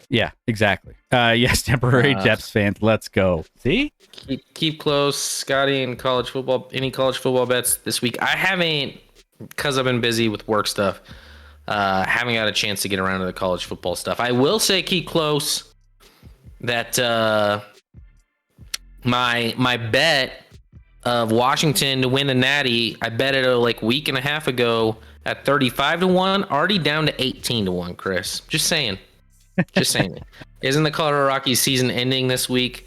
Yeah, exactly. Yes, temporary Jets fans. Let's go. See? Keep close, Scotty, and college football. Any college football bets this week? I haven't, because I've been busy with work stuff. Haven't got a chance to get around to the college football stuff. I will say keep close that my bet of Washington to win the Natty, I bet it a week and a half ago at 35-1, already down to 18-1, Chris. Just saying. Just saying. Isn't the Colorado Rockies season ending this week?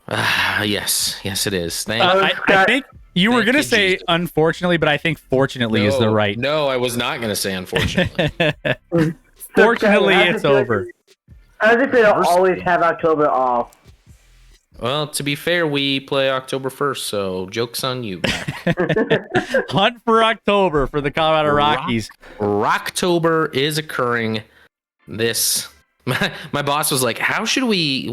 Yes, it is. I think you were going to say Jesus. Unfortunately, but I think fortunately is the right. No, I was not going to say unfortunately. Fortunately, it's over. How does it feel to always have October off? Well, to be fair, we play October 1st, so joke's on you. Hunt for October for the Colorado Rockies. Rocktober is occurring. My boss was like, how should we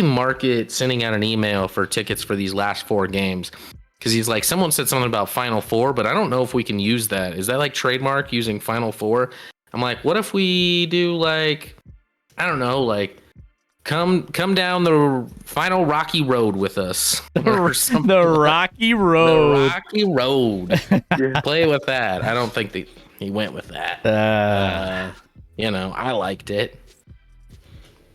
market sending out an email for tickets for these last 4 games? Because he's like, someone said something about Final Four, but I don't know if we can use that. Is that like trademark using Final Four? I'm like, what if we do I don't know, come down the final rocky road with us. The rocky road. The rocky road. Play with that. I don't think he went with that. I liked it.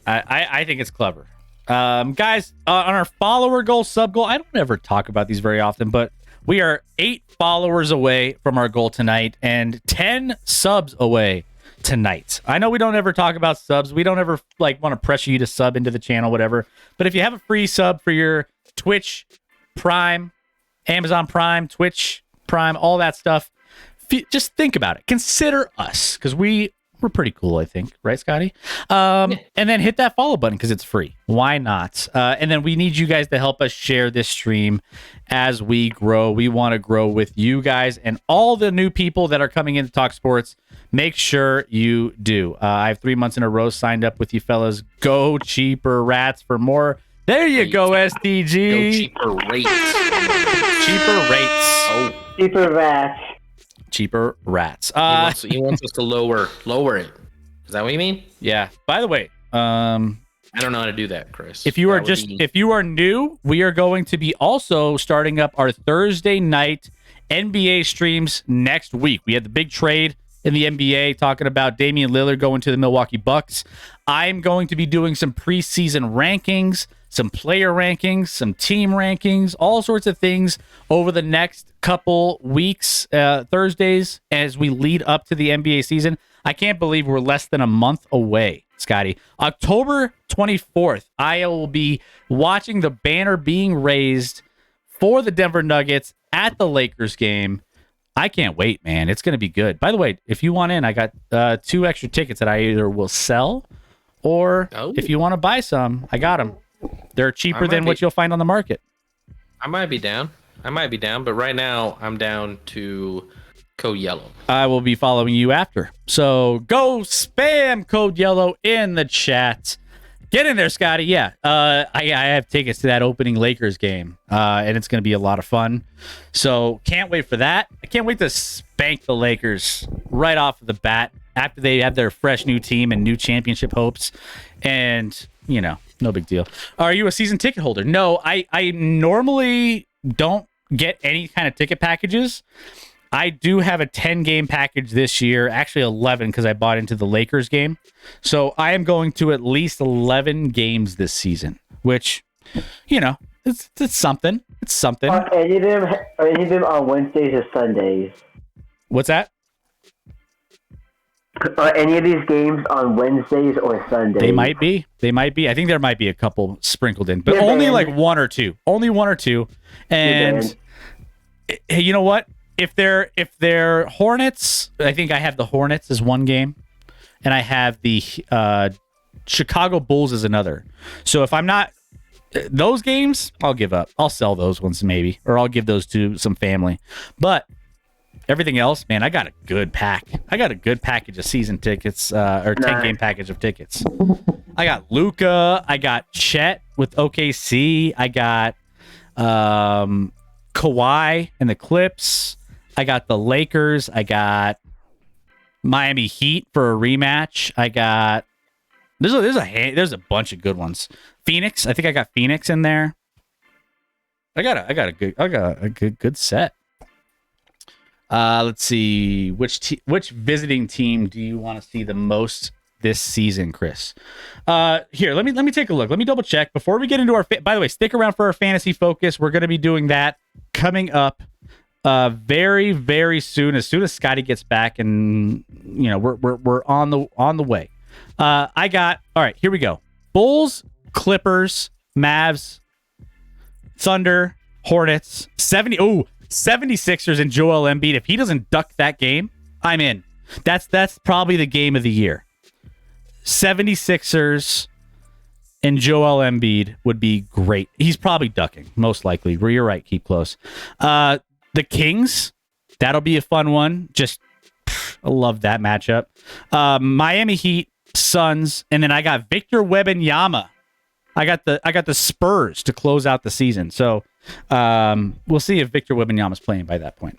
I think it's clever. Guys, on our follower goal, sub goal, I don't ever talk about these very often, but we are 8 followers away from our goal tonight and 10 subs away tonight. I know we don't ever talk about subs. We don't ever want to pressure you to sub into the channel, whatever. But if you have a free sub for your Twitch Prime, Amazon Prime, Twitch Prime, all that stuff, just think about it. Consider us, because we're pretty cool, I think. Right, Scotty? And then hit that follow button because it's free. Why not? And then we need you guys to help us share this stream as we grow. We want to grow with you guys and all the new people that are coming in to talk sports. Make sure you do. I have 3 months in a row signed up with you fellas. Go Cheaper Rats for more. There you go, STG. Go Cheaper Rates. Cheaper Rates. Oh. Cheaper Rats. Cheaper Rats. He wants us to lower it. Is that what you mean? Yeah. By the way, I don't know how to do that, Chris. If you are new, we are going to be also starting up our Thursday night NBA streams next week. We had the big trade in the NBA talking about Damian Lillard going to the Milwaukee Bucks. I'm going to be doing some preseason rankings, some player rankings, some team rankings, all sorts of things over the next couple weeks, Thursdays, as we lead up to the NBA season. I can't believe we're less than a month away, Scotty. October 24th, I will be watching the banner being raised for the Denver Nuggets at the Lakers game. I can't wait, man. It's going to be good. By the way, if you want in, I got 2 extra tickets that I either will sell or if you want to buy some, I got them. They're cheaper than what you'll find on the market. I might be down, but right now I'm down to code yellow. I will be following you after. So go spam code yellow in the chat. Get in there, Scotty. Yeah, I have tickets to that opening Lakers game, and it's going to be a lot of fun. So can't wait for that. I can't wait to spank the Lakers right off of the bat after they have their fresh new team and new championship hopes. And, no big deal. Are you a season ticket holder? No, I normally don't get any kind of ticket packages. I do have a 10-game package this year, actually 11 because I bought into the Lakers game. So I am going to at least 11 games this season, which, it's something. It's something. Are any of them on Wednesdays or Sundays? What's that? Are any of these games on Wednesdays or Sundays? They might be. I think there might be a couple sprinkled in, but only one or two. Only one or two. And hey, you know what? If they're Hornets, I think I have the Hornets as one game, and I have the Chicago Bulls as another. So if I'm not those games, I'll give up. I'll sell those ones maybe, or I'll give those to some family. But everything else, man, I got a good pack. I got a good package of season tickets, or 10-game package of tickets. I got Luka. I got Chet with OKC. I got Kawhi and the Clips. I got the Lakers. I got Miami Heat for a rematch. I got There's a bunch of good ones. Phoenix, I think I got Phoenix in there. I got a good set. Let's see which visiting team do you want to see the most this season, Chris? Here, let me take a look. Let me double check before we get into our. By the way, stick around for our fantasy focus. We're going to be doing that coming up very very soon. As soon as Scotty gets back, and we're on the way. I got all right. Here we go. Bulls, Clippers, Mavs, Thunder, Hornets, 76ers and Joel Embiid. If he doesn't duck that game, I'm in. That's probably the game of the year. 76ers and Joel Embiid would be great. He's probably ducking, most likely. You're right. Keep close. The Kings, that'll be a fun one. I love that matchup. Miami Heat, Suns, and then I got Victor Wembanyama. I got the Spurs to close out the season. So we'll see if Victor Wembanyama's playing by that point.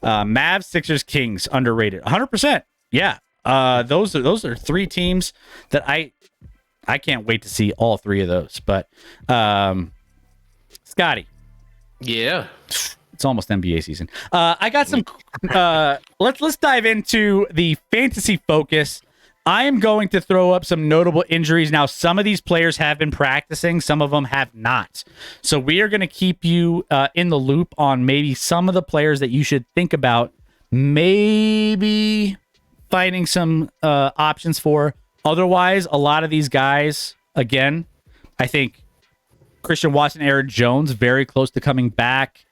Mavs, Sixers, Kings, underrated. 100%. Yeah. Those are three teams that I can't wait to see all three of those. But Scotty. Yeah. It's almost NBA season. I got some let's dive into the fantasy focus. I am going to throw up some notable injuries. Now, some of these players have been practicing. Some of them have not. So we are going to keep you in the loop on maybe some of the players that you should think about maybe finding some options for. Otherwise, a lot of these guys, again, I think Christian Watson, Aaron Jones, very close to coming back.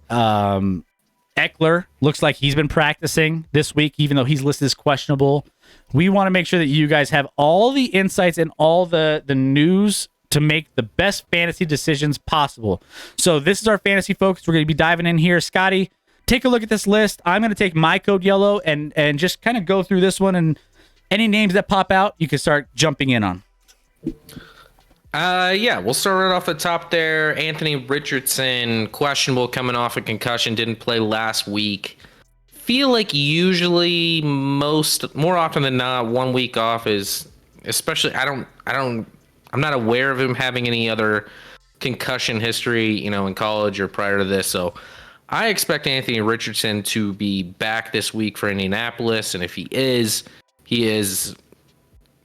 Eckler looks like he's been practicing this week, even though he's listed as questionable. We want to make sure that you guys have all the insights and all the news to make the best fantasy decisions possible. So this is our fantasy focus. We're going to be diving in here. Scotty, take a look at this list. I'm going to take my code yellow and just kind of go through this one, and any names that pop out, you can start jumping in on. Yeah, we'll start right off the top there. Anthony Richardson, questionable, coming off a concussion, didn't play last week. Feel like usually more often than not, 1 week off is, especially I'm not aware of him having any other concussion history, in college or prior to this. So I expect Anthony Richardson to be back this week for Indianapolis, and if he is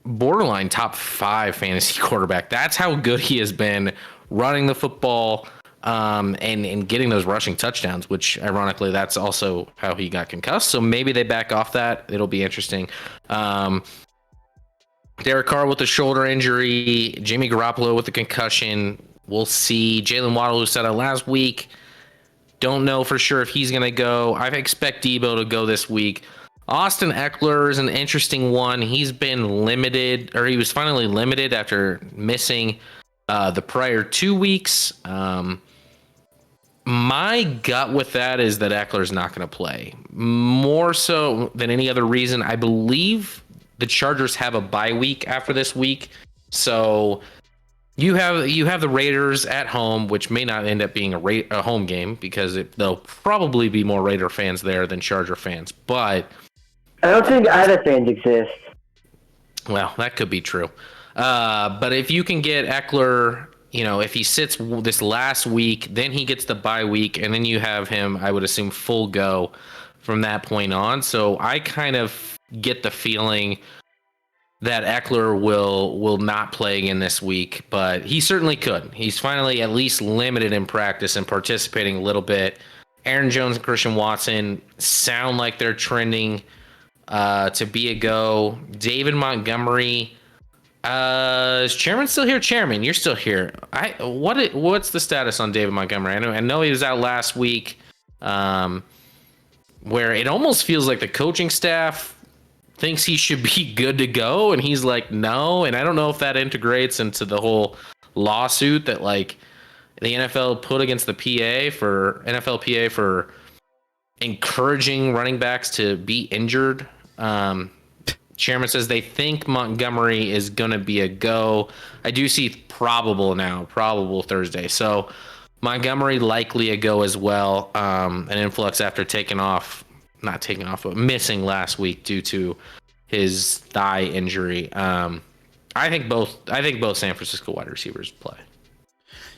borderline top 5 fantasy quarterback. That's how good he has been running the football and getting those rushing touchdowns, which ironically, that's also how he got concussed. So maybe they back off that. It'll be interesting. Derek Carr with a shoulder injury, Jimmy Garoppolo with a concussion. We'll see. Jalen Waddle, who said it last week. Don't know for sure if he's going to go. I expect Debo to go this week. Austin Eckler is an interesting one. He's been limited, or he was finally limited after missing the prior 2 weeks. My gut with that is that Eckler's not going to play. More so than any other reason, I believe the Chargers have a bye week after this week. So you have the Raiders at home, which may not end up being a home game because there'll probably be more Raider fans there than Charger fans. But I don't think either fans exist. Well, that could be true. But if you can get Eckler, if he sits this last week, then he gets the bye week, and then you have him, I would assume, full go from that point on. So I kind of get the feeling that Eckler will not play again this week, but he certainly could. He's finally at least limited in practice and participating a little bit. Aaron Jones and Christian Watson sound like they're trending to be a go. David Montgomery, is Chairman still here? Chairman, you're still here. What's the status on David Montgomery? I know he was out last week, where it almost feels like the coaching staff thinks he should be good to go, and he's like, no. And I don't know if that integrates into the whole lawsuit that the NFL put against the NFLPA for encouraging running backs to be injured. Chairman says they think Montgomery is going to be a go. I do see probable Thursday. So Montgomery likely a go as well. An influx after missing last week due to his thigh injury. I think both San Francisco wide receivers play.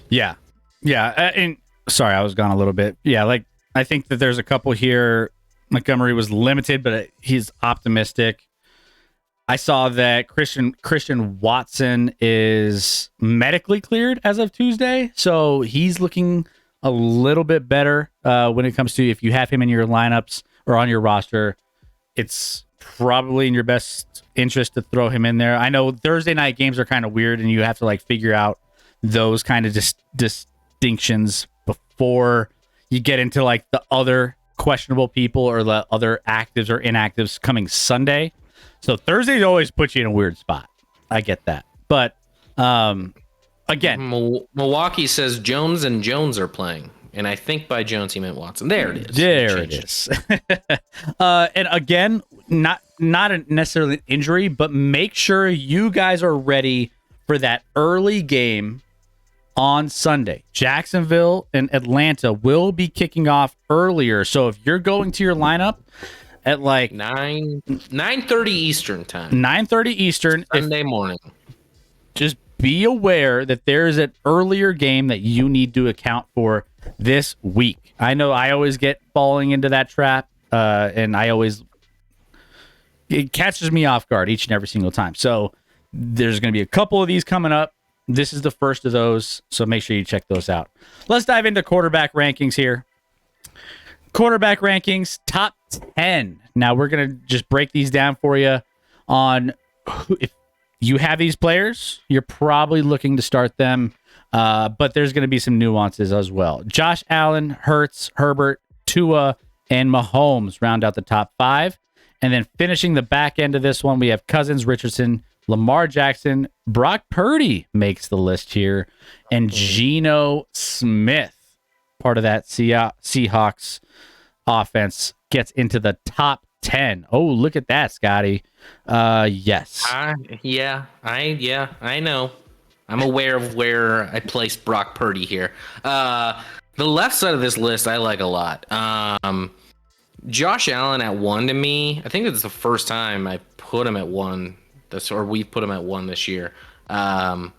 Yeah. And sorry, I was gone a little bit. Yeah, like I think that there's a couple here. Montgomery was limited, but he's optimistic. I saw that Christian Watson is medically cleared as of Tuesday, so he's looking a little bit better when it comes to if you have him in your lineups or on your roster. It's probably in your best interest to throw him in there. I know Thursday night games are kind of weird, and you have to like figure out those kind of distinctions before you get into like the other questionable people or the other actives or inactives coming Sunday. So Thursdays always put you in a weird spot. I get that. But again, Milwaukee says Jones and Jones are playing. And I think by Jones he meant Watson. There it is. There it is. And again, not necessarily an injury, but make sure you guys are ready for that early game on Sunday. Jacksonville and Atlanta will be kicking off earlier. So if you're going to your lineup at like 9:30 Eastern time. 9:30 Eastern. Sunday morning. Just be aware that there is an earlier game that you need to account for this week. I know I always get falling into that trap, and it catches me off guard each and every single time. So there's going to be a couple of these coming up. This is the first of those, so make sure you check those out. Let's dive into quarterback rankings here. Quarterback rankings, top 10. Now we're going to just break these down for you on if you have these players, you're probably looking to start them, but there's going to be some nuances as well. Josh Allen, Hurts, Herbert, Tua, and Mahomes round out the top 5. And then finishing the back end of this one, we have Cousins, Richardson, Lamar Jackson, Brock Purdy makes the list here, and Geno Smith, part of that Seahawks offense, gets into the top 10. Oh, look at that, Scotty. Yes. I know. I'm aware of where I placed Brock Purdy here. The left side of this list I like a lot. Josh Allen at 1 to me. I think it's the first time I put him at 1. We've put him at 1 this year. And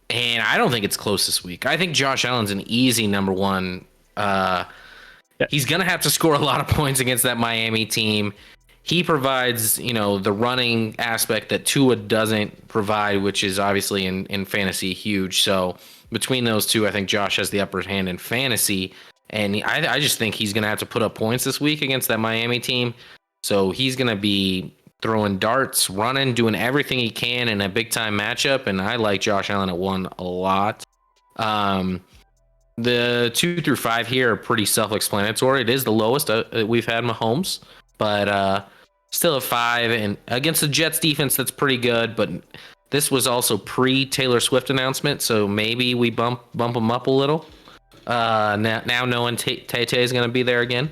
I don't think it's close this week. I think Josh Allen's an easy number 1. He's going to have to score a lot of points against that Miami team. He provides, the running aspect that Tua doesn't provide, which is obviously in fantasy huge. So between those two, I think Josh has the upper hand in fantasy. And I just think he's going to have to put up points this week against that Miami team. So he's going to be throwing darts, running, doing everything he can in a big-time matchup. And I like Josh Allen at 1 a lot. The 2 through 5 here are pretty self-explanatory. It is the lowest we've had Mahomes, but still a 5. And against the Jets defense, that's pretty good. But this was also pre-Taylor Swift announcement, so maybe we bump him up a little. Now knowing Tay is going to be there again.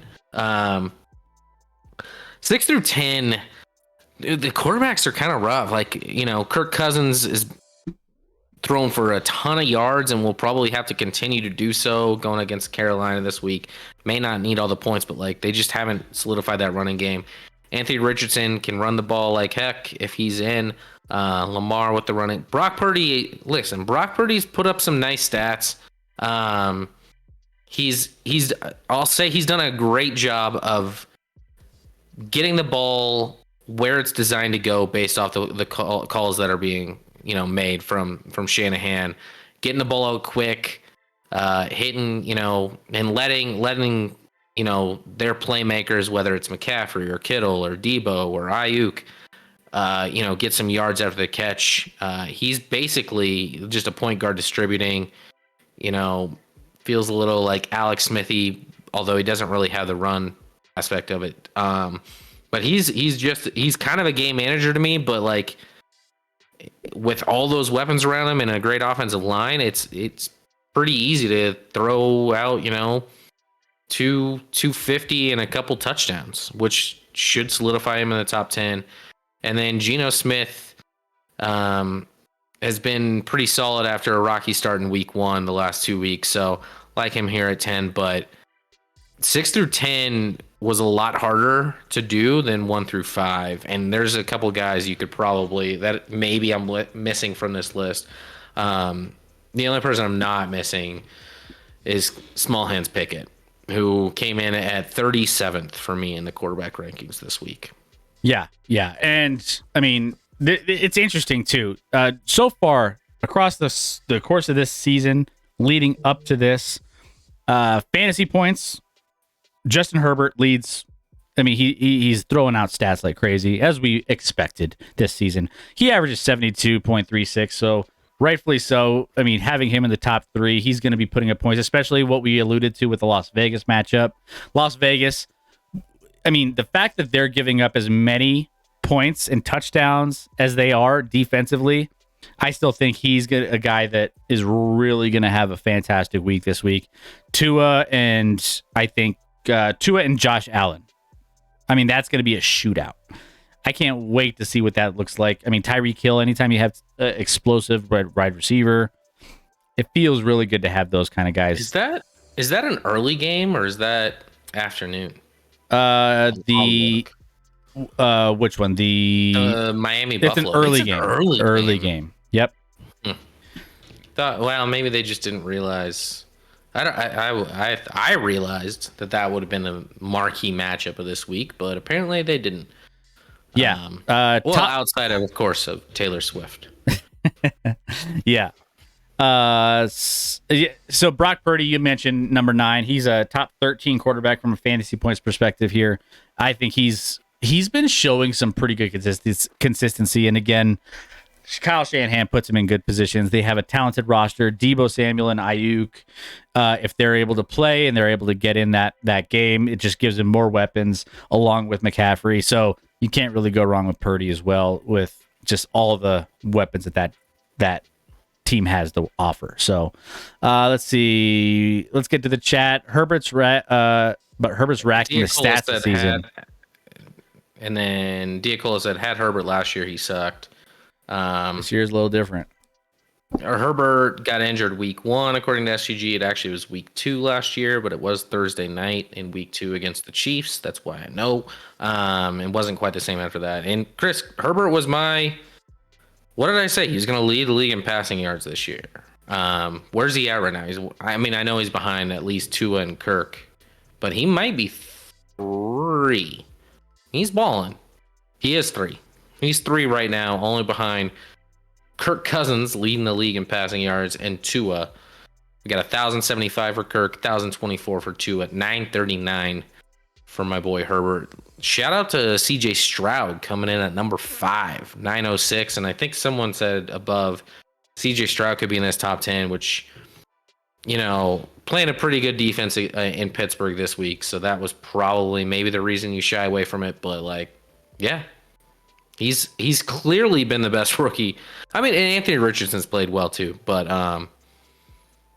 6 through 10, the quarterbacks are kind of rough. Kirk Cousins is thrown for a ton of yards and will probably have to continue to do so going against Carolina this week. May not need all the points, but they just haven't solidified that running game. Anthony Richardson can run the ball like heck if he's in. Lamar with the running. Brock Purdy's put up some nice stats. I'll say he's done a great job of getting the ball where it's designed to go based off the calls that are being made from Shanahan, getting the ball out quick, hitting and letting their playmakers, whether it's McCaffrey or Kittle or Debo or Ayuk, get some yards after the catch. He's basically just a point guard distributing. Feels a little like Alex Smithy, although he doesn't really have the run aspect of it. But he's kind of a game manager to me, but with all those weapons around him and a great offensive line, it's pretty easy to throw out, 250 and a couple touchdowns, which should solidify him in the top 10. And then Geno Smith has been pretty solid after a rocky start in week 1 the last 2 weeks. So like him here at 10, but 6 through 10 was a lot harder to do than 1 through 5. And there's a couple guys you could probably that maybe I'm missing from this list. The only person I'm not missing is Small Hands Pickett, who came in at 37th for me in the quarterback rankings this week. Yeah. And I mean, it's interesting too. So far across the course of this season, leading up to this, fantasy points, Justin Herbert leads. I mean, he's throwing out stats like crazy, as we expected this season. He averages 72.36, so rightfully so. I mean, having him in the top 3, he's going to be putting up points, especially what we alluded to with the Las Vegas matchup. Las Vegas, I mean, the fact that they're giving up as many points and touchdowns as they are defensively, I still think he's a guy that is really going to have a fantastic week this week. Tua and Josh Allen. I mean, that's going to be a shootout. I can't wait to see what that looks like. I mean, Tyreek Hill, anytime you have explosive wide receiver, it feels really good to have those kind of guys. Is that an early game or is that afternoon? Which one? The Miami Buffalo. It's an early game. Early game. Yep. Well, maybe they just didn't realize. I realized that would have been a marquee matchup of this week, but apparently they didn't. Yeah. Outside of course of Taylor Swift. Yeah. So Brock Purdy, you mentioned number 9. He's a top 13 quarterback from a fantasy points perspective here. I think he's been showing some pretty good consistency. And again, Kyle Shanahan puts him in good positions. They have a talented roster. Deebo Samuel and Ayuk, if they're able to play and they're able to get in that game, it just gives them more weapons along with McCaffrey. So you can't really go wrong with Purdy as well, with just all the weapons that team has to offer. So let's see. Let's get to the chat. Herbert's racking the stats this season. And then Diacola said, had Herbert last year, he sucked. This year's a little different. Herbert got injured week 1, according to SGG. It actually was week 2 last year, but it was Thursday night in week 2 against the Chiefs. That's why I know. It wasn't quite the same after that. And Chris, Herbert was what did I say? He's going to lead the league in passing yards this year. Where's he at right now? I know he's behind at least Tua and Kirk, but he might be 3. He's balling. He is 3. He's 3 right now, only behind Kirk Cousins, leading the league in passing yards, and Tua. We got 1,075 for Kirk, 1,024 for Tua, 939 for my boy Herbert. Shout out to CJ Stroud coming in at number 5, 906. And I think someone said above CJ Stroud could be in this top 10, which, playing a pretty good defense in Pittsburgh this week. So that was probably maybe the reason you shy away from it. But yeah. He's clearly been the best rookie. I mean, and Anthony Richardson's played well too, but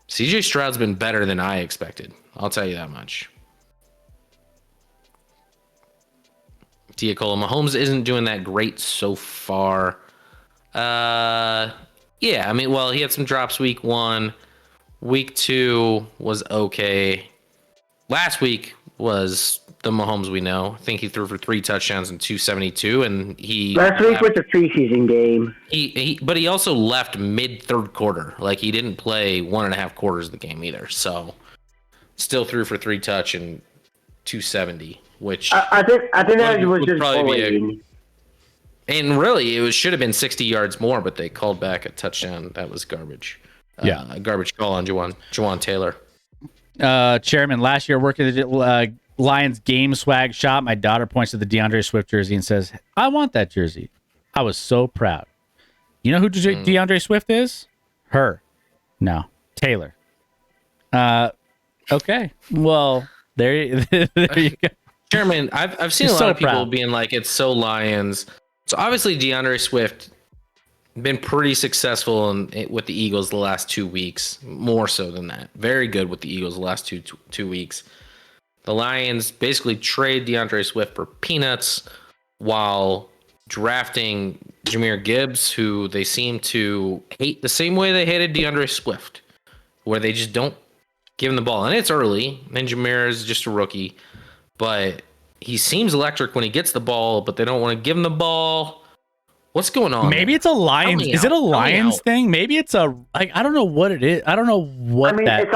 CJ Stroud's been better than I expected. I'll tell you that much. Diacola, Mahomes isn't doing that great so far. Yeah, I mean, well, he had some drops week 1. Week 2 was okay. Last week was the Mahomes we know. I think he threw for 3 touchdowns and 272, and last week was a preseason game. But he also left mid third quarter. He didn't play 1.5 quarters of the game either. So still threw for 3 touch and 270, which I think that was just bullying. And really, it should have been 60 yards more, but they called back a touchdown. That was garbage. A garbage call on Jawan Taylor. Chairman, last year working at the Lions game swag shop, my daughter points to the DeAndre Swift jersey and says, I want that jersey. I was so proud. You know who DeAndre Swift is? Her. No. Taylor. Okay. Well, there you go. Chairman, I've seen a lot of people being like, it's so Lions. So obviously DeAndre Swift been pretty successful with the Eagles the last 2 weeks, more so than that. Very good with the Eagles the last two weeks. The Lions basically trade DeAndre Swift for peanuts while drafting Jahmyr Gibbs, who they seem to hate the same way they hated DeAndre Swift, where they just don't give him the ball. And it's early, and Jahmyr is just a rookie, but he seems electric when he gets the ball, but they don't want to give him the ball. What's going on? Maybe there? it's a Lions. Is it a Lions thing? Maybe it's a like I don't know what it is. I don't know what that.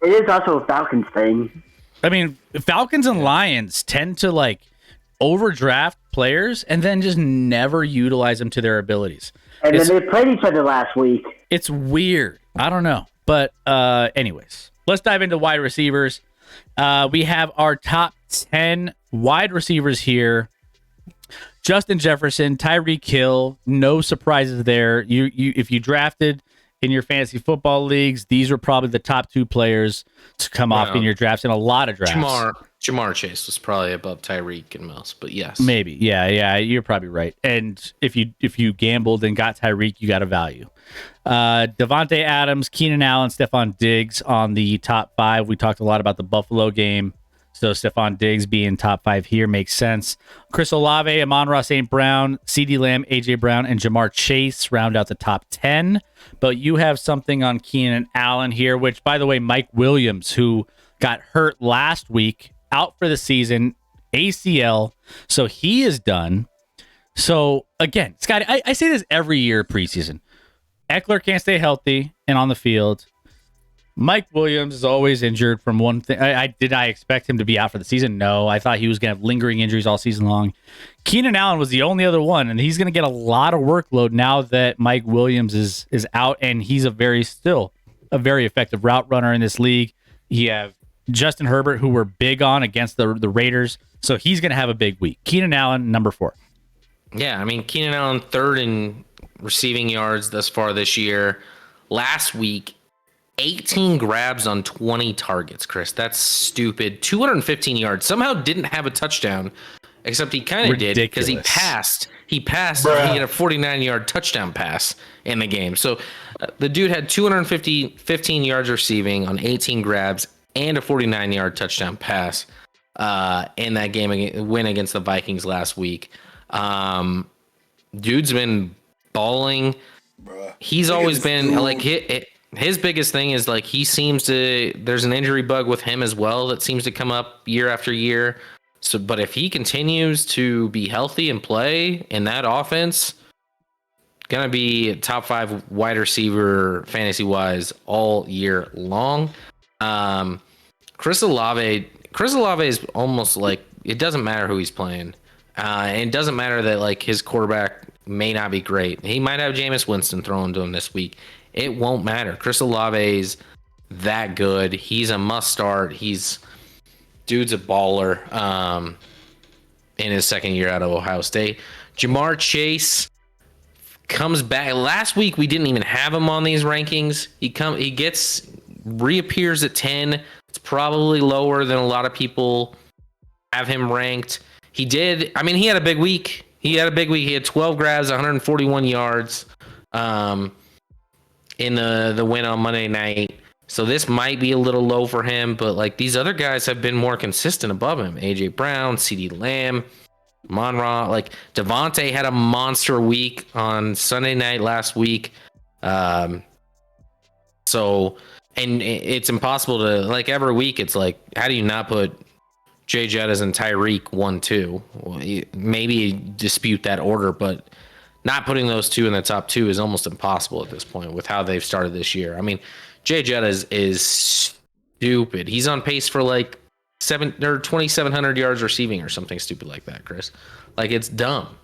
It is also a Falcons thing. I mean, Falcons and Lions tend to like overdraft players and then just never utilize them to their abilities. And then they played each other last week. It's weird. I don't know. But anyways, let's dive into wide receivers. We have our top 10 wide receivers here. Justin Jefferson, Tyreek Hill, no surprises there. You if you drafted in your fantasy football leagues, these are probably the top 2 players to come off in your drafts in a lot of drafts. Jamar Chase was probably above Tyreek and most, but yes. Maybe. Yeah, you're probably right. And if you gambled and got Tyreek, you got a value. Devontae Adams, Keenan Allen, Stephon Diggs on the top 5. We talked a lot about the Buffalo game. So Stephon Diggs being top 5 here makes sense. Chris Olave, Amon-Ra St. Brown, CeeDee Lamb, AJ Brown, and Jamar Chase round out the top 10. But you have something on Keenan Allen here, which, by the way, Mike Williams, who got hurt last week, out for the season, ACL. So he is done. So again, Scotty, I say this every year preseason. Eckler can't stay healthy and on the field. Mike Williams is always injured from one thing. Did I expect him to be out for the season? No. I thought he was going to have lingering injuries all season long. Keenan Allen was the only other one, and he's going to get a lot of workload now that Mike Williams is out, and he's still a very effective route runner in this league. You have Justin Herbert, who we're big on against the Raiders, so he's going to have a big week. Keenan Allen, number 4. Yeah, I mean, Keenan Allen, 3rd in receiving yards thus far this year. Last week, 18 grabs on 20 targets, Chris. That's stupid. 215 yards. Somehow didn't have a touchdown, except he kind of did because he passed. He passed. He had a 49-yard touchdown pass in the game. So the dude had 15 yards receiving on 18 grabs and a 49-yard touchdown pass in that game win against the Vikings last week. Dude's been balling. He's always been like his biggest thing is like there's an injury bug with him as well that seems to come up year after year. So, but if he continues to be healthy and play in that offense, gonna be top 5 wide receiver fantasy wise all year long. Chris Olave is almost like it doesn't matter who he's playing. And it doesn't matter that like his quarterback may not be great. He might have Jameis Winston throwing to him this week. It won't matter. Chris Olave's that good. He's a must start. Dude's a baller in his second year out of Ohio State. Jamar Chase comes back. Last week we didn't even have him on these rankings. He reappears at 10. It's probably lower than a lot of people have him ranked. He had a big week. He had 12 grabs, 141 yards in the win on Monday night. So this might be a little low for him, but like these other guys have been more consistent above him. AJ Brown, CeeDee Lamb, Amon-Ra, like Devontae had a monster week on Sunday night last week. So, and it's impossible to, like, every week it's like, how do you not put Jay Jettas and Tyreek 1-2? Well, maybe dispute that order, but not putting those two in the top 2 is almost impossible at this point with how they've started this year. I mean, Jay Jettas is stupid. He's on pace for like 2,700 yards receiving or something stupid like that, Chris. Like, it's dumb.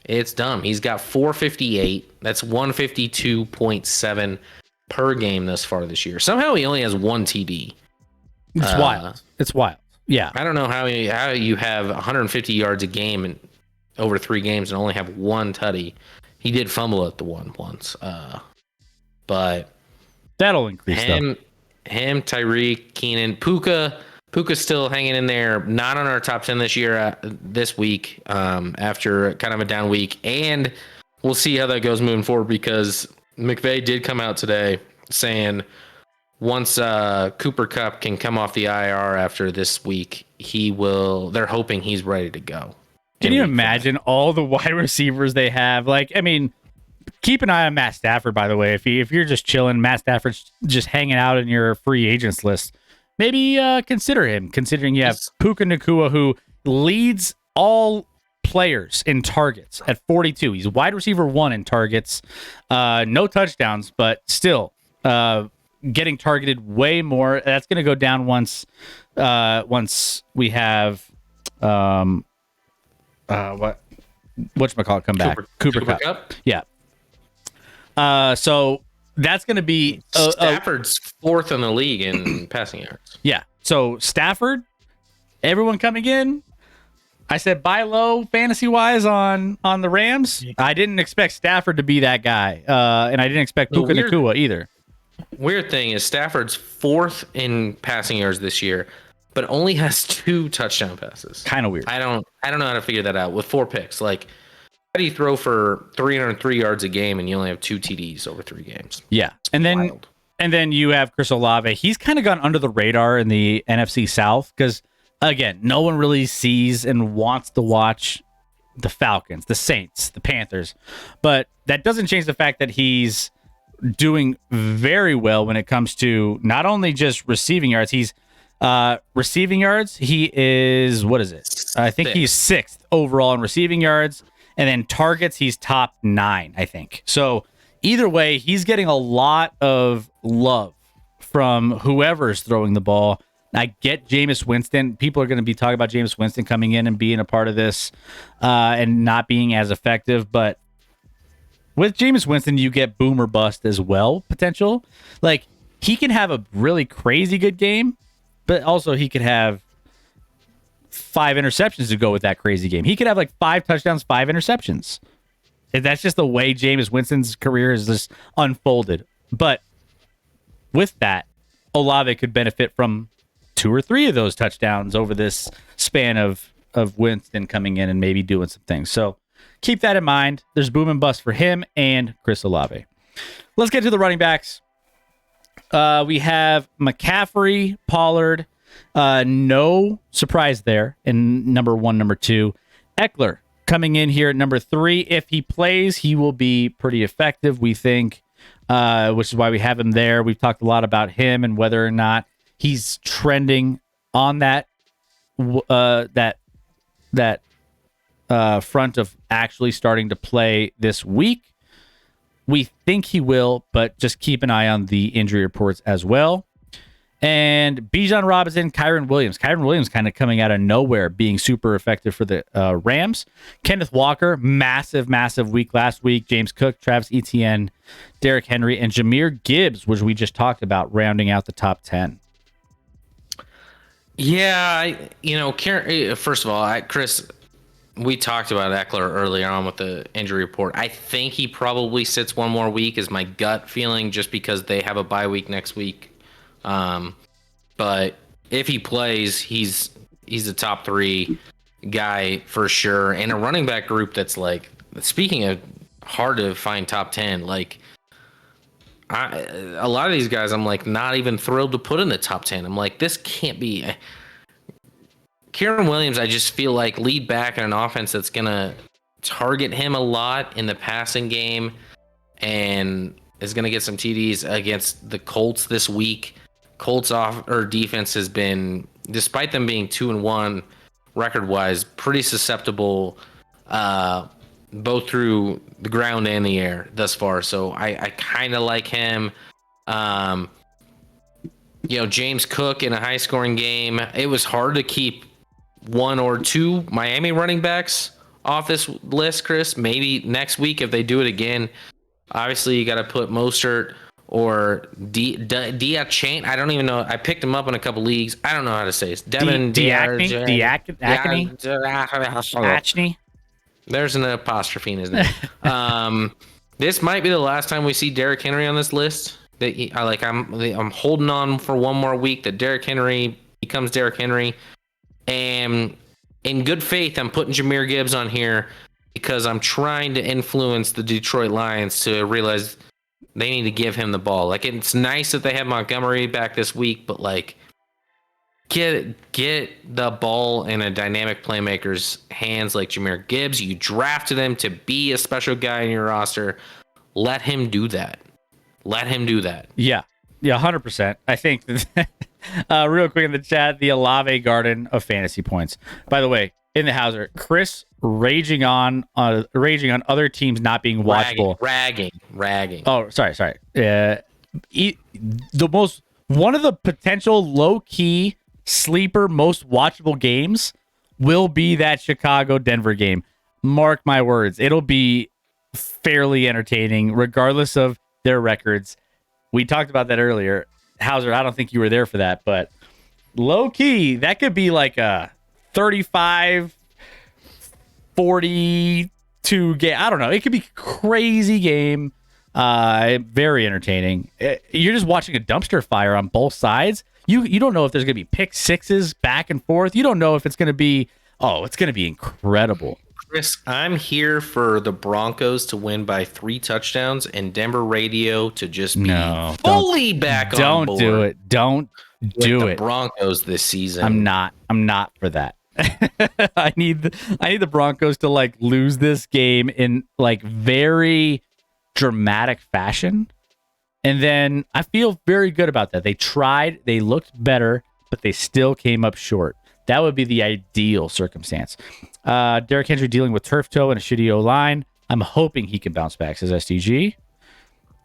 It's dumb. He's got 458. That's 152.7 per game thus far this year. Somehow he only has 1 TD. It's wild. It's wild. Yeah. I don't know how you have 150 yards a game and over 3 games and only have 1 tutty. He did fumble at the one once. But that'll increase him, Tyreek, Keenan, Puka's still hanging in there, not on our top 10 this week, after kind of a down week. And we'll see how that goes moving forward, because McVay did come out today saying once Cooper Kupp can come off the IR after this week, they're hoping he's ready to go. Can you imagine all the wide receivers they have? Like, I mean, keep an eye on Matt Stafford, by the way. If you're just chilling, Matt Stafford's just hanging out in your free agents list, maybe consider him, considering you have Puka Nacua, who leads all players in targets at 42. He's wide receiver 1 in targets. No touchdowns, but still getting targeted way more. That's going to go down once we have whatchamacallit come back. Cooper Kupp. Yeah. So that's going to be Stafford's 4th in the league in passing yards. Yeah. So Stafford, everyone coming in. I said buy low fantasy wise on the Rams. I didn't expect Stafford to be that guy, and I didn't expect Puka Nacua either. Weird thing is Stafford's 4th in passing yards this year, but only has 2 touchdown passes. Kind of weird. I don't know how to figure that out with 4 picks. Like, how do you throw for 303 yards a game and you only have 2 TDs over 3 games? Yeah, It's and wild. then you have Chris Olave. He's kind of gone under the radar in the NFC South because, again, no one really sees and wants to watch the Falcons, the Saints, the Panthers. But that doesn't change the fact that he's doing very well when it comes to not only just receiving yards. He's receiving yards. He is, what is it? I think he's 6th overall in receiving yards. And then targets, he's top 9, I think. So either way, he's getting a lot of love from whoever's throwing the ball. I get Jameis Winston. People are going to be talking about Jameis Winston coming in and being a part of this and not being as effective. But with Jameis Winston, you get boom or bust as well, potential. Like, he can have a really crazy good game, but also he could have 5 interceptions to go with that crazy game. He could have like 5 touchdowns, 5 interceptions. And that's just the way Jameis Winston's career has just unfolded. But with that, Olave could benefit from 2 or 3 of those touchdowns over this span of Winston coming in and maybe doing some things. So keep that in mind. There's boom and bust for him and Chris Olave. Let's get to the running backs. We have McCaffrey, Pollard. No surprise there in number 1, number 2. Eckler coming in here at number 3. If he plays, he will be pretty effective, we think, which is why we have him there. We've talked a lot about him and whether or not he's trending on that front of actually starting to play this week. We think he will, but just keep an eye on the injury reports as well. And Bijan Robinson, Kyron Williams. Kyron Williams kind of coming out of nowhere, being super effective for the Rams. Kenneth Walker, massive week last week. James Cook, Travis Etienne, Derrick Henry, and Jahmyr Gibbs, which we just talked about, rounding out the top 10. Yeah, first of all, Chris, we talked about Eckler earlier on with the injury report. I think he probably sits one more week, is my gut feeling, just because they have a bye week next week. But if he plays, he's a top 3 guy for sure. And a running back group that's like, speaking of hard to find top 10, like a lot of these guys, I'm like not even thrilled to put in the top 10. I'm like, this can't be. Kyron Williams, I just feel like lead back in an offense that's going to target him a lot in the passing game and is going to get some TDs against the Colts this week. Colts defense has been, despite them being 2-1 record-wise, pretty susceptible both through the ground and the air thus far. So I kind of like him. James Cook in a high-scoring game. It was hard to keep 1 or 2 Miami running backs off this list, Chris. Maybe next week if they do it again. Obviously, you got to put Mostert or Diachin. I don't even know. I picked him up in a couple leagues. I don't know how to say it. Devin Diachney. There's an apostrophe in his name. This might be the last time we see Derrick Henry on this list. I'm holding on for one more week that Derrick Henry becomes Derrick Henry. And in good faith, I'm putting Jahmyr Gibbs on here because I'm trying to influence the Detroit Lions to realize they need to give him the ball. Like, it's nice that they have Montgomery back this week, but like, get the ball in a dynamic playmaker's hands like Jahmyr Gibbs. You drafted him to be a special guy in your roster. Let him do that. Yeah, 100%. I think Real quick in the chat, the Alave Garden of fantasy points. By the way, in the Hauser, Chris raging on other teams not being watchable. Ragging. Oh, sorry. One of the potential low key sleeper most watchable games will be that Chicago Denver game. Mark my words, it'll be fairly entertaining, regardless of their records. We talked about that earlier. Hauser, I don't think you were there for that, but low key, that could be like a 35-42 game. I don't know. It could be a crazy game. Very entertaining. You're just watching a dumpster fire on both sides. You don't know if there's going to be pick sixes back and forth. You don't know if it's going to be, it's going to be incredible. Chris, I'm here for the Broncos to win by 3 touchdowns and Denver radio to just be fully back on board. Don't do it. Broncos this season. I'm not for that. I need the Broncos to like lose this game in like very dramatic fashion. And then I feel very good about that. They tried, they looked better, but they still came up short. That would be the ideal circumstance. Derrick Henry dealing with turf toe and a shitty O-line. I'm hoping he can bounce back, says SDG.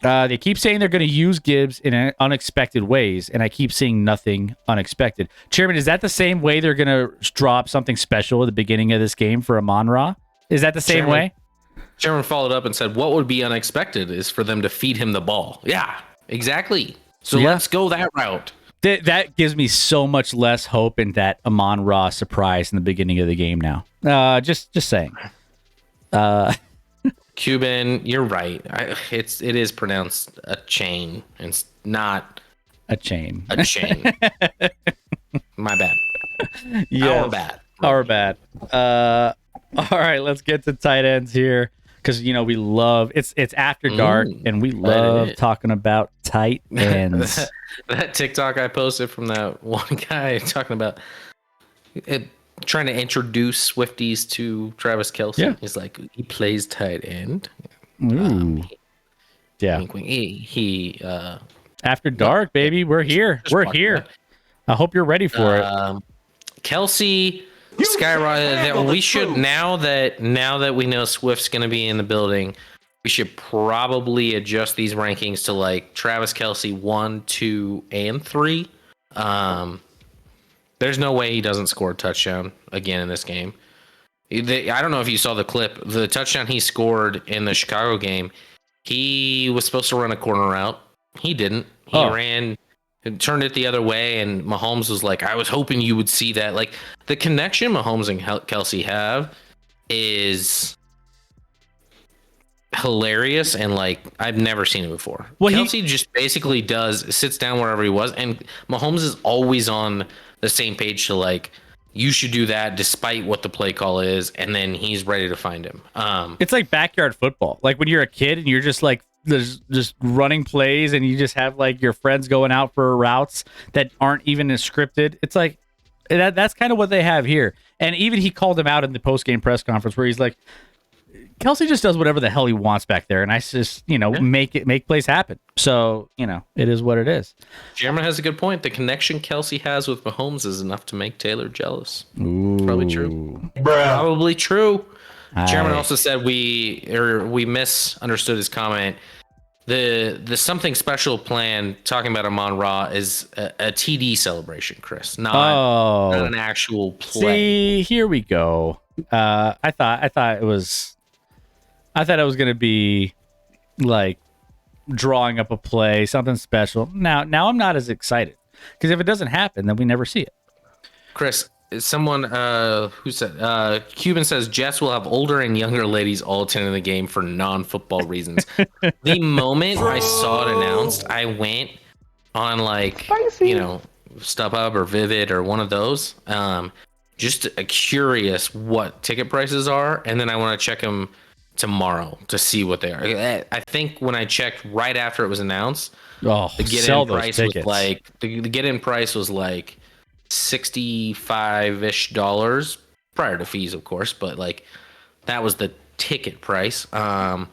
They keep saying they're going to use Gibbs in unexpected ways, and I keep seeing nothing unexpected. Chairman, is that the same way they're going to drop something special at the beginning of this game for Amon-Ra? Is that the same way? Chairman followed up and said, what would be unexpected is for them to feed him the ball. Yeah, exactly. So let's go that route. That gives me so much less hope in that Amon-Ra surprise in the beginning of the game now. Just saying. Cuban, you're right. It is pronounced a chain. It's not a chain. A chain. My bad. Yes. Our bad. All right, let's get to tight ends here. Because we love it's after dark and we love talking about tight ends. That TikTok I posted from that one guy talking about trying to introduce Swifties to Travis Kelce. Yeah. He's like, he plays tight end. Yeah. Wink, wink. He after dark, baby. We're here. We're here. I hope you're ready for it. Kelce skyrocket. We should now that we know Swift's going to be in the building, we should probably adjust these rankings to like Travis Kelce 1, 2, and 3. There's no way he doesn't score a touchdown again in this game. I don't know if you saw the clip. The touchdown he scored in the Chicago game, he was supposed to run a corner route. He didn't. He ran and turned it the other way, and Mahomes was like, I was hoping you would see that. Like, the connection Mahomes and Kelce have is hilarious, and like I've never seen it before. Well, Kelce just basically sits down wherever he was, and Mahomes is always on the same page to like, you should do that despite what the play call is, and then he's ready to find him. It's like backyard football. Like when you're a kid and you're just like, there's just running plays and you just have like your friends going out for routes that aren't even as scripted. It's like that's kind of what they have here. And even he called him out in the post-game press conference where he's like, Kelce just does whatever the hell he wants back there, and I just, make plays happen. So, it is what it is. Jeremy has a good point. The connection Kelce has with Mahomes is enough to make Taylor jealous. Ooh. Probably true. Probably true. Chairman also said we misunderstood his comment. The something special plan talking about Amon-Ra is a TD celebration, Chris, not an actual play. See, here we go. I thought it was going to be like drawing up a play, something special. Now I'm not as excited because if it doesn't happen, then we never see it. Chris, someone who said Cuban says Jets will have older and younger ladies all attending the game for non-football reasons. The moment I saw it announced, I went on like StubHub or Vivid or one of those. Just curious what ticket prices are, and then I want to check them tomorrow to see what they are. I think when I checked right after it was announced, the get-in price was like the get-in price was like $65-ish prior to fees, of course, but like that was the ticket price. And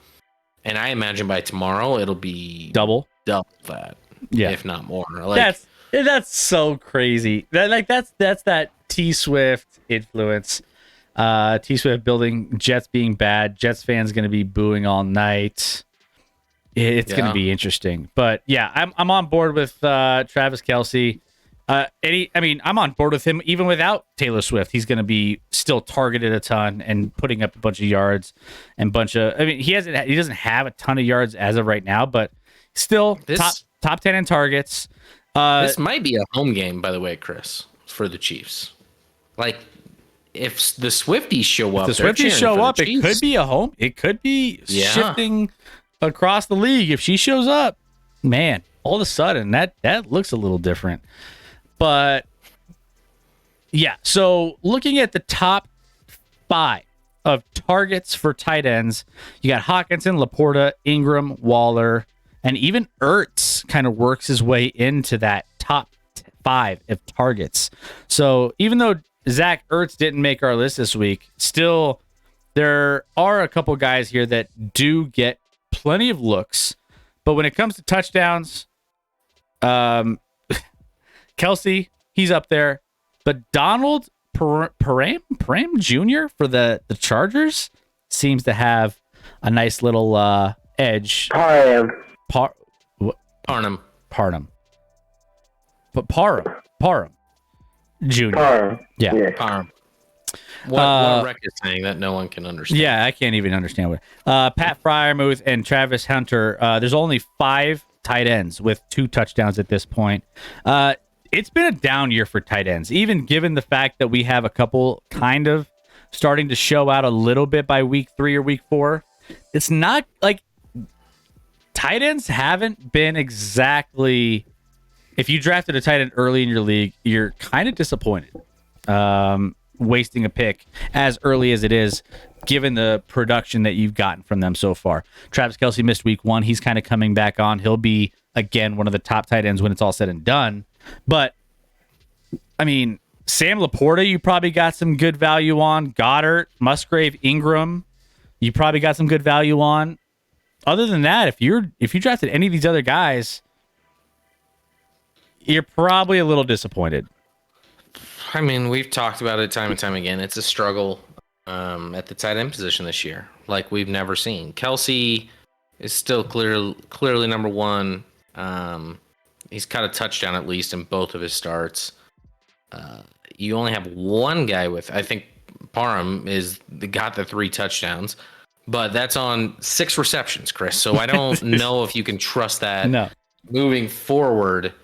I imagine by tomorrow it'll be double that, if not more. Like, That's so crazy. That's that T Swift influence. T Swift building Jets being bad. Jets fans going to be booing all night. It's going to be interesting. But yeah, I'm on board with Travis Kelce. I'm on board with him even without Taylor Swift. He's going to be still targeted a ton and putting up a bunch of yards and he doesn't have a ton of yards as of right now, but still top 10 in targets. This might be a home game, by the way, Chris, for the Chiefs. Like, if the Swifties show up, it could be a home. It could be shifting across the league. If she shows up, man, all of a sudden that looks a little different. But yeah, so looking at the top 5 of targets for tight ends, you got Hawkinson, Laporta, Ingram, Waller, and even Ertz kind of works his way into that top 5 of targets. So even though Zach Ertz didn't make our list this week, still there are a couple guys here that do get plenty of looks. But when it comes to touchdowns, Kelce, he's up there. But Donald Parham Jr. for the Chargers seems to have a nice little edge. Parham. Parham. But Parham Jr. Parham. Yeah. Parham. What Rec is saying that no one can understand. Yeah, I can't even understand what. Pat Freiermuth and Travis Hunter. There's only 5 tight ends with 2 touchdowns at this point. It's been a down year for tight ends, even given the fact that we have a couple kind of starting to show out a little bit by week 3 or week 4. It's not like tight ends haven't been exactly. If you drafted a tight end early in your league, you're kind of disappointed. Wasting a pick as early as it is, given the production that you've gotten from them so far. Travis Kelce missed week 1. He's kind of coming back on. He'll be, again, one of the top tight ends when it's all said and done. But, I mean, Sam Laporta, you probably got some good value on. Goddard, Musgrave, Ingram, you probably got some good value on. Other than that, if you drafted any of these other guys, you're probably a little disappointed. I mean, we've talked about it time and time again. It's a struggle at the tight end position this year, like we've never seen. Kelce is still clearly number 1. He's caught a touchdown at least in both of his starts. You only have one guy with, I think Parham got the 3 touchdowns, but that's on 6 receptions, Chris. So I don't know if you can trust that moving forward.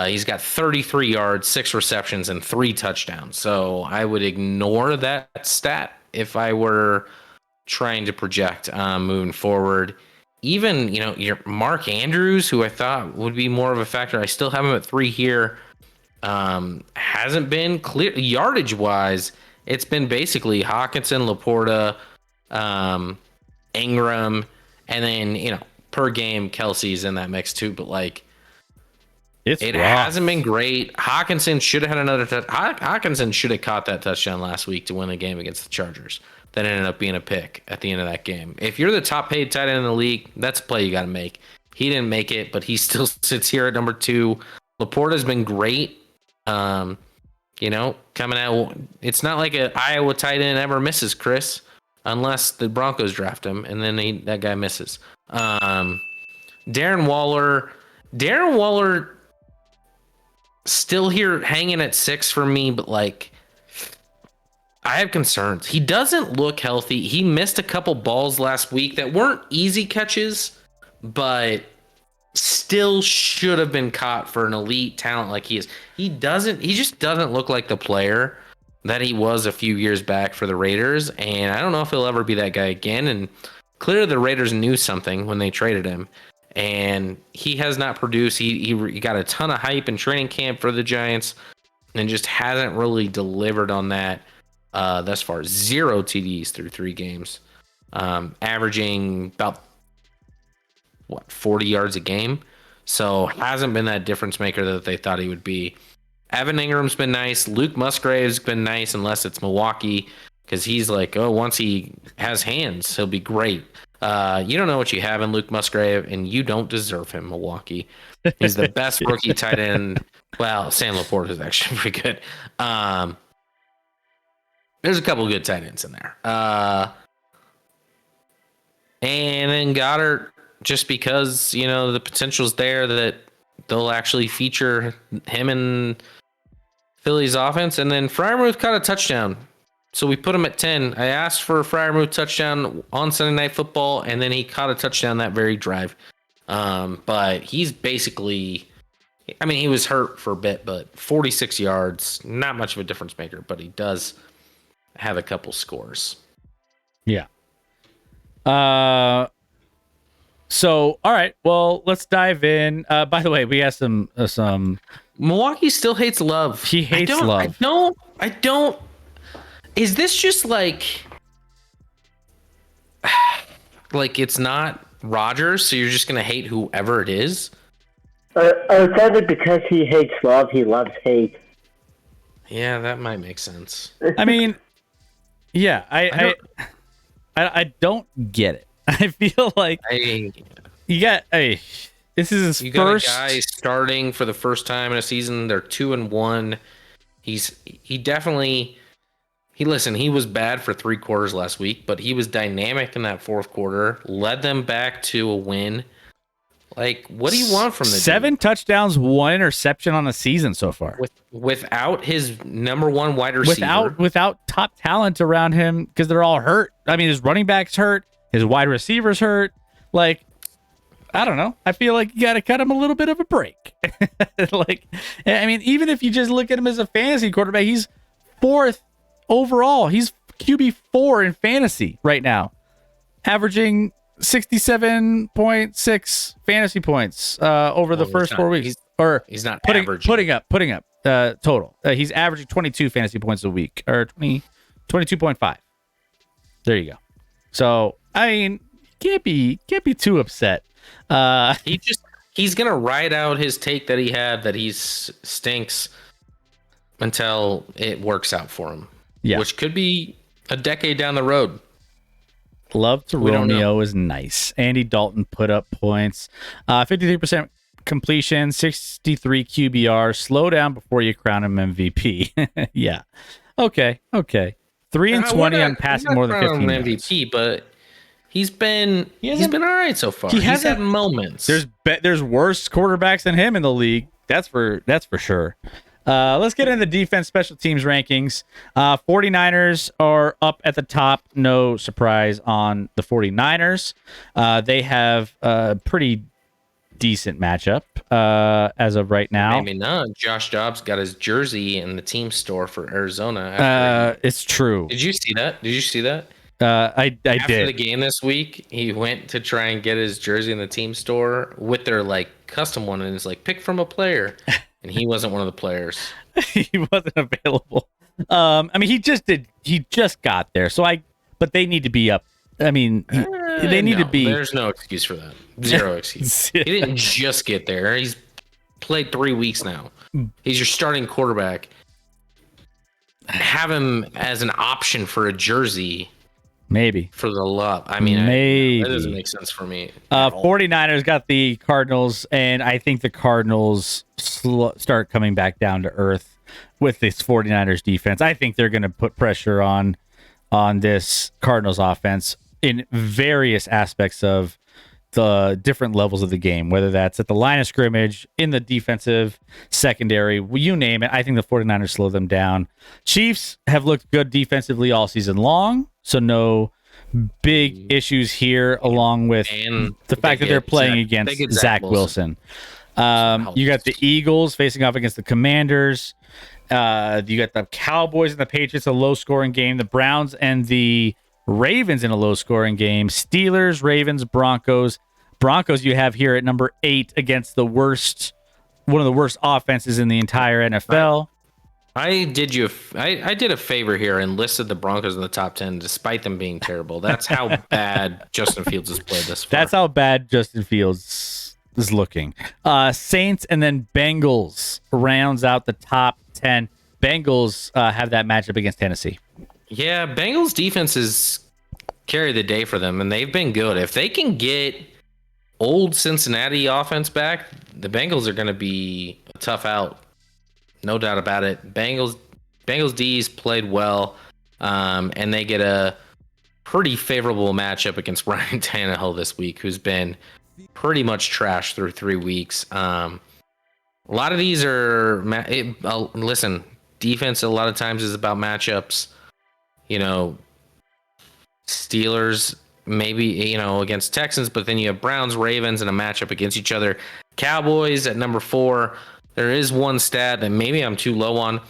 He's got 33 yards, 6 receptions, and 3 touchdowns. So I would ignore that stat if I were trying to project moving forward. Even, your Mark Andrews, who I thought would be more of a factor. I still have him at 3 here. Hasn't been clear yardage-wise. It's been basically Hawkinson, Laporta, Ingram, and then, per game, Kelce's in that mix too. But, it hasn't been great. Hawkinson should have had another Hawkinson should have caught that touchdown last week to win the game against the Chargers. That ended up being a pick at the end of that game. If you're the top paid tight end in the league, that's a play you got to make. He didn't make it, but he still sits here at number 2. Laporta's been great. Coming out. It's not like an Iowa tight end ever misses, Chris, unless the Broncos draft him, and then that guy misses. Darren Waller still here hanging at 6 for me, but I have concerns. He doesn't look healthy. He missed a couple balls last week that weren't easy catches, but still should have been caught for an elite talent like he is. He just doesn't look like the player that he was a few years back for the Raiders, and I don't know if he'll ever be that guy again. And clearly the Raiders knew something when they traded him, and he has not produced. He got a ton of hype in training camp for the Giants and just hasn't really delivered on that thus far. 0 TDs through 3 games, averaging about 40 yards a game. So hasn't been that difference maker that they thought he would be. Evan Ingram's been nice. Luke Musgrave's been nice, unless it's Milwaukee, because he's once he has hands, he'll be great. You don't know what you have in Luke Musgrave, and you don't deserve him, Milwaukee. He's the best rookie tight end. Well, Sam Laporte is actually pretty good. There's a couple of good tight ends in there. And then Goddard, just because, the potential's there that they'll actually feature him in Philly's offense. And then Freiermuth caught a touchdown. So we put him at 10. I asked for a Freiermuth touchdown on Sunday Night Football, and then he caught a touchdown that very drive. But he's basically, he was hurt for a bit, but 46 yards, not much of a difference maker, but he does have a couple scores. Yeah. So, all right. Well, let's dive in. By the way, we have some. Milwaukee still hates Love. He hates Love. I don't. Is this just like it's not Rodgers, so you're just gonna hate whoever it is? It's either because he hates Love, he loves hate. Yeah, that might make sense. Yeah, I don't get it. I feel like you got this is his you first. Got a guy starting for the first time in a season. They're 2-1. He definitely. He was bad for 3 quarters last week, but he was dynamic in that fourth quarter. Led them back to a win. What do you want from the 7 touchdowns, 1 interception on the season so far? Without his number 1 wide receiver. Without top talent around him because they're all hurt. His running back's hurt. His wide receivers hurt. I don't know. I feel like you got to cut him a little bit of a break. Even if you just look at him as a fantasy quarterback, he's 4th overall. He's QB4 in fantasy right now, averaging 67.6 fantasy points over the first 4 weeks. He's not putting up total. He's averaging 22 fantasy points a week, or 22.5. There you go. So can't be too upset. He's gonna ride out his take that he had that he stinks until it works out for him. Yeah, which could be a decade down the road. Love to Romeo is nice. Andy Dalton put up points. 53% completion, 63 QBR. Slow down before you crown him MVP. Yeah. Okay. 3-20 on passing more than 15 yards. MVP, but he's been all right so far. He's had moments. There's worse quarterbacks than him in the league. That's for sure. Let's get into the defense special teams rankings. 49ers are up at the top. No surprise on the 49ers. They have a pretty decent matchup as of right now. Maybe not. Josh Dobbs got his jersey in the team store for Arizona. It's true. Did you see that? I did. After the game this week, he went to try and get his jersey in the team store with their custom one, and it's pick from a player. And he wasn't one of the players. He wasn't available. He just got there. But they need to be up. They need to be. There's no excuse for that. Zero excuse. He didn't just get there. He's played 3 weeks now. He's your starting quarterback. Have him as an option for a jersey. Maybe. For the love. Maybe. That doesn't make sense for me. 49ers got the Cardinals, and I think the Cardinals start coming back down to earth with this 49ers defense. I think they're going to put pressure on this Cardinals offense in various aspects of the different levels of the game, whether that's at the line of scrimmage, in the defensive secondary, you name it. I think the 49ers slow them down. Chiefs have looked good defensively all season long, so no big issues here, along with the fact that they're playing against Zach Wilson. You got the Eagles facing off against the Commanders. You got the Cowboys and the Patriots, a low-scoring game. The Browns and the Ravens in a low-scoring game. Steelers, Ravens, Broncos. Broncos you have here at number 8 against one of the worst offenses in the entire NFL. I did a favor here and listed the Broncos in the top 10 despite them being terrible. That's how bad Justin Fields has played this far. That's how bad Justin Fields is looking. Saints and then Bengals rounds out the top 10. Bengals have that matchup against Tennessee. Yeah, Bengals defense is carry the day for them, and they've been good. If they can get old Cincinnati offense back, the Bengals are going to be a tough out. No doubt about it. Bengals D's played well, and they get a pretty favorable matchup against Ryan Tannehill this week, who's been pretty much trash through 3 weeks. A lot of these are listen, defense a lot of times is about matchups. You know, Steelers maybe, against Texans, but then you have Browns, Ravens, and a matchup against each other. Cowboys at number 4. There is one stat that maybe I'm too low on.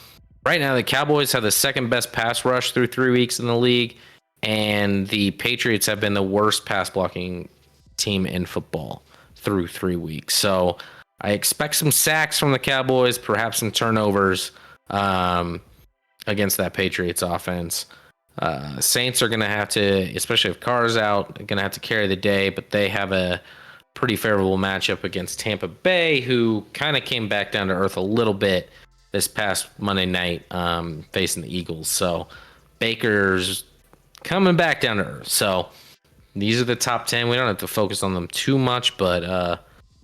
Right now, the Cowboys have the second best pass rush through 3 weeks in the league, and the Patriots have been the worst pass blocking team in football through 3 weeks. So I expect some sacks from the Cowboys, perhaps some turnovers against that Patriots offense. Saints are going to have to, especially if Carr's out, going to have to carry the day, but they have a pretty favorable matchup against Tampa Bay, who kind of came back down to earth a little bit this past Monday night, facing the Eagles. So Baker's coming back down to earth. So these are the top 10. We don't have to focus on them too much, but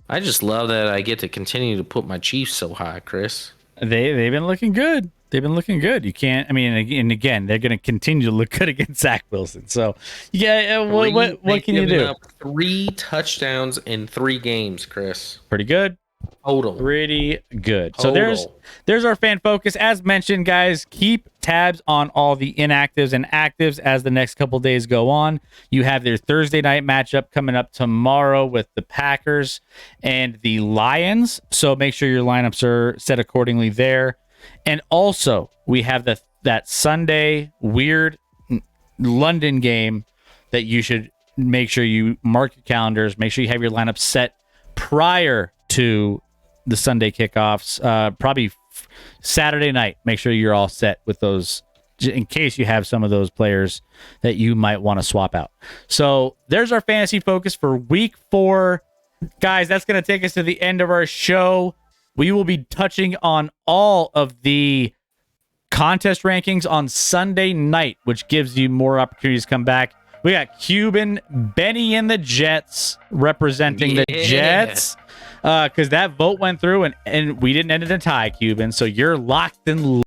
I just love that I get to continue to put my Chiefs so high, Chris. They've been looking good. They've been looking good. You can't. I mean, and again, they're going to continue to look good against Zach Wilson. So, yeah. What can you do? Up 3 touchdowns in 3 games, Chris. Pretty good. Total. Pretty good. So there's our fan focus. As mentioned, guys, keep tabs on all the inactives and actives as the next couple days go on. You have their Thursday night matchup coming up tomorrow with the Packers and the Lions. So make sure your lineups are set accordingly there. And also, we have that Sunday weird London game that you should make sure you mark your calendars. Make sure you have your lineup set prior to the Sunday kickoffs. Probably Saturday night. Make sure you're all set with those in case you have some of those players that you might want to swap out. So there's our fantasy focus for week 4. Guys, that's going to take us to the end of our show. We will be touching on all of the contest rankings on Sunday night, which gives you more opportunities to come back. We got Cuban, Benny, and the Jets representing the Jets because that vote went through and we didn't end in a tie, Cuban. So you're locked and